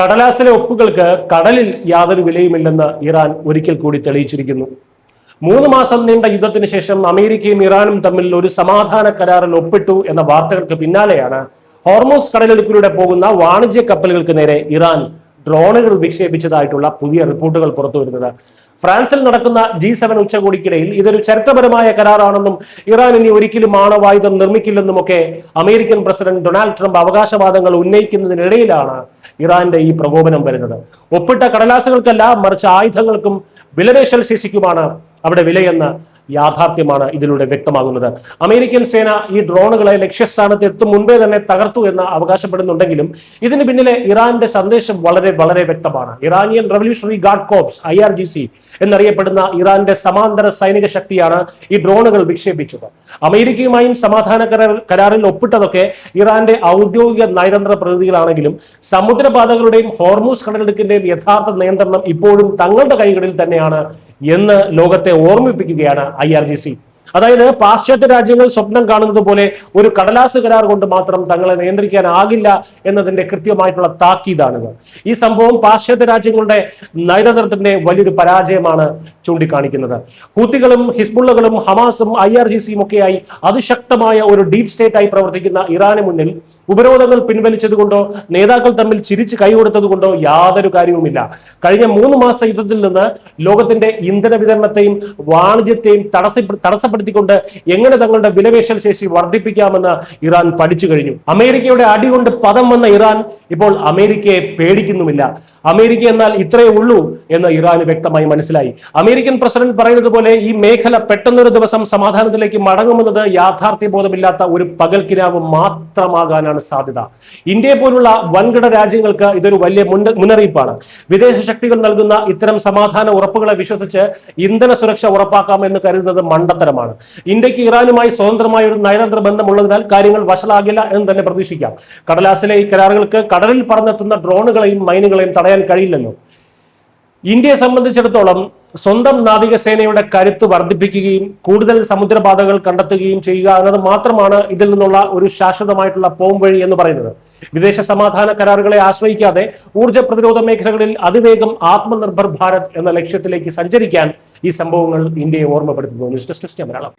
കടലാസിലെ ഒപ്പുകൾക്ക് കടലിൽ യാതൊരു വിലയുമില്ലെന്ന് ഇറാൻ ഒരിക്കൽ കൂടി തെളിയിച്ചിരിക്കുന്നു. 3 മാസം നീണ്ട യുദ്ധത്തിന് ശേഷം അമേരിക്കയും ഇറാനും തമ്മിൽ ഒരു സമാധാന കരാറിൽ ഒപ്പിട്ടു എന്ന വാർത്തകൾക്ക് പിന്നാലെയാണ് ഹോർമൂസ് കടലിടുക്കിലൂടെ പോകുന്ന വാണിജ്യ കപ്പലുകൾക്ക് നേരെ ഇറാൻ ഡ്രോണുകൾ വിക്ഷേപിച്ചതായിട്ടുള്ള പുതിയ റിപ്പോർട്ടുകൾ പുറത്തുവരുന്നത്. ഫ്രാൻസിൽ നടക്കുന്ന G7 ഉച്ചകോടിക്കിടയിൽ ഇതൊരു ചരിത്രപരമായ കരാറാണെന്നും ഇറാൻ ഇനി ഒരിക്കലും ആണവായുധം നിർമ്മിക്കില്ലെന്നുമൊക്കെ അമേരിക്കൻ പ്രസിഡന്റ് ഡൊണാൾഡ് ട്രംപ് അവകാശവാദങ്ങൾ ഉന്നയിക്കുന്നതിനിടയിലാണ് ഇറാന്റെ ഈ പ്രകോപനം വരുന്നത്. ഒപ്പിട്ട കടലാസുകൾക്കല്ല, മറിച്ച് ആയുധങ്ങൾക്കും വിലപേശൽ ശേഷിക്കുമാണ് അവിടെ വിലയെന്ന് യാഥാർത്ഥ്യമാണ് ഇതിലൂടെ വ്യക്തമാകുന്നത്. അമേരിക്കൻ സേന ഈ ഡ്രോണുകളെ ലക്ഷ്യസ്ഥാനത്ത് എത്തും മുൻപേ തന്നെ തകർത്തു എന്ന് അവകാശപ്പെടുന്നുണ്ടെങ്കിലും ഇതിന് പിന്നിലെ ഇറാന്റെ സന്ദേശം വളരെ വളരെ വ്യക്തമാണ്. Iranian revolutionary guard corps IRGC എന്നറിയപ്പെടുന്ന ഇറാന്റെ സമാന്തര സൈനിക ശക്തിയാണ് ഈ ഡ്രോണുകൾ വിക്ഷേപിച്ചത്. അമേരിക്കയുമായും സമാധാന കരാറിൽ ഒപ്പിട്ടതൊക്കെ ഇറാന്റെ ഔദ്യോഗിക നയതന്ത്ര പ്രതിനിധികളാണെങ്കിലും സമുദ്രപാതകളുടെയും ഹോർമൂസ് കടലിടുക്കിന്റെയും യഥാർത്ഥ നിയന്ത്രണം ഇപ്പോഴും തങ്ങളുടെ കൈകളിൽ തന്നെയാണ് എന്ന് ലോകത്തെ ഓർമ്മിപ്പിക്കുകയാണ് IRGC. അതായത് പാശ്ചാത്യ രാജ്യങ്ങൾ സ്വപ്നം കാണുന്നത് പോലെ ഒരു കടലാസ് കരാർ കൊണ്ട് മാത്രം തങ്ങളെ നിയന്ത്രിക്കാനാകില്ല എന്നതിന്റെ കൃത്യമായിട്ടുള്ള താക്കീതാണിത്. ഈ സംഭവം പാശ്ചാത്യ രാജ്യങ്ങളുടെ നയതന്ത്രത്തിന്റെ വലിയൊരു പരാജയമാണ് ചൂണ്ടിക്കാണിക്കുന്നത്. ഹൂത്തികളും ഹിസ്ബുള്ളകളും ഹമാസും IRGCയും ഒക്കെയായി അതിശക്തമായ ഒരു ഡീപ് സ്റ്റേറ്റ് ആയി പ്രവർത്തിക്കുന്ന ഇറാന് മുന്നിൽ ഉപരോധങ്ങൾ പിൻവലിച്ചതുകൊണ്ടോ നേതാക്കൾ തമ്മിൽ ചിരിച്ച് കൈകൊടുത്തതുകൊണ്ടോ യാതൊരു കാര്യവുമില്ല. കഴിഞ്ഞ 3 മാസ യുദ്ധത്തിൽ നിന്ന് ലോകത്തിന്റെ ഇന്ധന വിതരണത്തെയും വാണിജ്യത്തെയും തടസ്സപ്പെടുത്തിക്കൊണ്ട് എങ്ങനെ തങ്ങളുടെ വിലപേശൽ ശേഷി വർദ്ധിപ്പിക്കാമെന്ന് ഇറാൻ പഠിച്ചു കഴിഞ്ഞു. അമേരിക്കയുടെ അടികൊണ്ട് പദം വന്ന ഇറാൻ ഇപ്പോൾ അമേരിക്കയെ പേടിക്കുന്നുമില്ല. അമേരിക്ക എന്നാൽ ഇത്രയേ ഉള്ളൂ എന്ന് ഇറാന് വ്യക്തമായി മനസ്സിലായി. അമേരിക്കൻ പ്രസിഡന്റ് പറയുന്നത് പോലെ ഈ മേഖല പെട്ടെന്നൊരു ദിവസം സമാധാനത്തിലേക്ക് മടങ്ങുമെന്നത് യാഥാർത്ഥ്യബോധമില്ലാത്ത ഒരു പകൽക്കിനാവ് മാത്രമാകാനാണ് സാധ്യത. ഇന്ത്യയെ പോലുള്ള വൻകിട രാജ്യങ്ങൾക്ക് ഇതൊരു വലിയ മുന്നറിയിപ്പാണ്. വിദേശ ശക്തികൾ നൽകുന്ന ഇത്തരം സമാധാന ഉറപ്പുകളെ വിശ്വസിച്ച് ഇന്ധന സുരക്ഷ ഉറപ്പാക്കാം എന്ന് കരുതുന്നത് മണ്ടത്തരമാണ്. ഇന്ത്യക്ക് ഇറാനുമായി സ്വതന്ത്രമായ ഒരു നയതന്ത്ര ബന്ധമുള്ളതിനാൽ കാര്യങ്ങൾ വഷളാകില്ല എന്ന് തന്നെ പ്രതീക്ഷിക്കാം. കടലാസിലെ ഈ കരാറുകൾക്ക് കടലിൽ പറന്നെത്തുന്ന ഡ്രോണുകളെയും മൈനുകളെയും തടയാൻ കഴിയില്ലല്ലോ. ഇന്ത്യയെ സംബന്ധിച്ചിടത്തോളം സ്വന്തം നാവികസേനയുടെ കരുത്ത് വർദ്ധിപ്പിക്കുകയും കൂടുതൽ സമുദ്രപാതകൾ കണ്ടെത്തുകയും ചെയ്യുക എന്നത് മാത്രമാണ് ഇതിൽ നിന്നുള്ള ഒരു ശാശ്വതമായിട്ടുള്ള പോംവഴി എന്ന് പറയുന്നത്. വിദേശ സമാധാന കരാറുകളെ ആശ്രയിക്കാതെ ഊർജ്ജ പ്രതിരോധ മേഖലകളിൽ അതിവേഗം ആത്മനിർഭർ ഭാരത് എന്ന ലക്ഷ്യത്തിലേക്ക് സഞ്ചരിക്കാൻ ഈ സംഭവങ്ങൾ ഇന്ത്യയെ ഓർമ്മപ്പെടുത്തുന്നു. News desk Malayalam.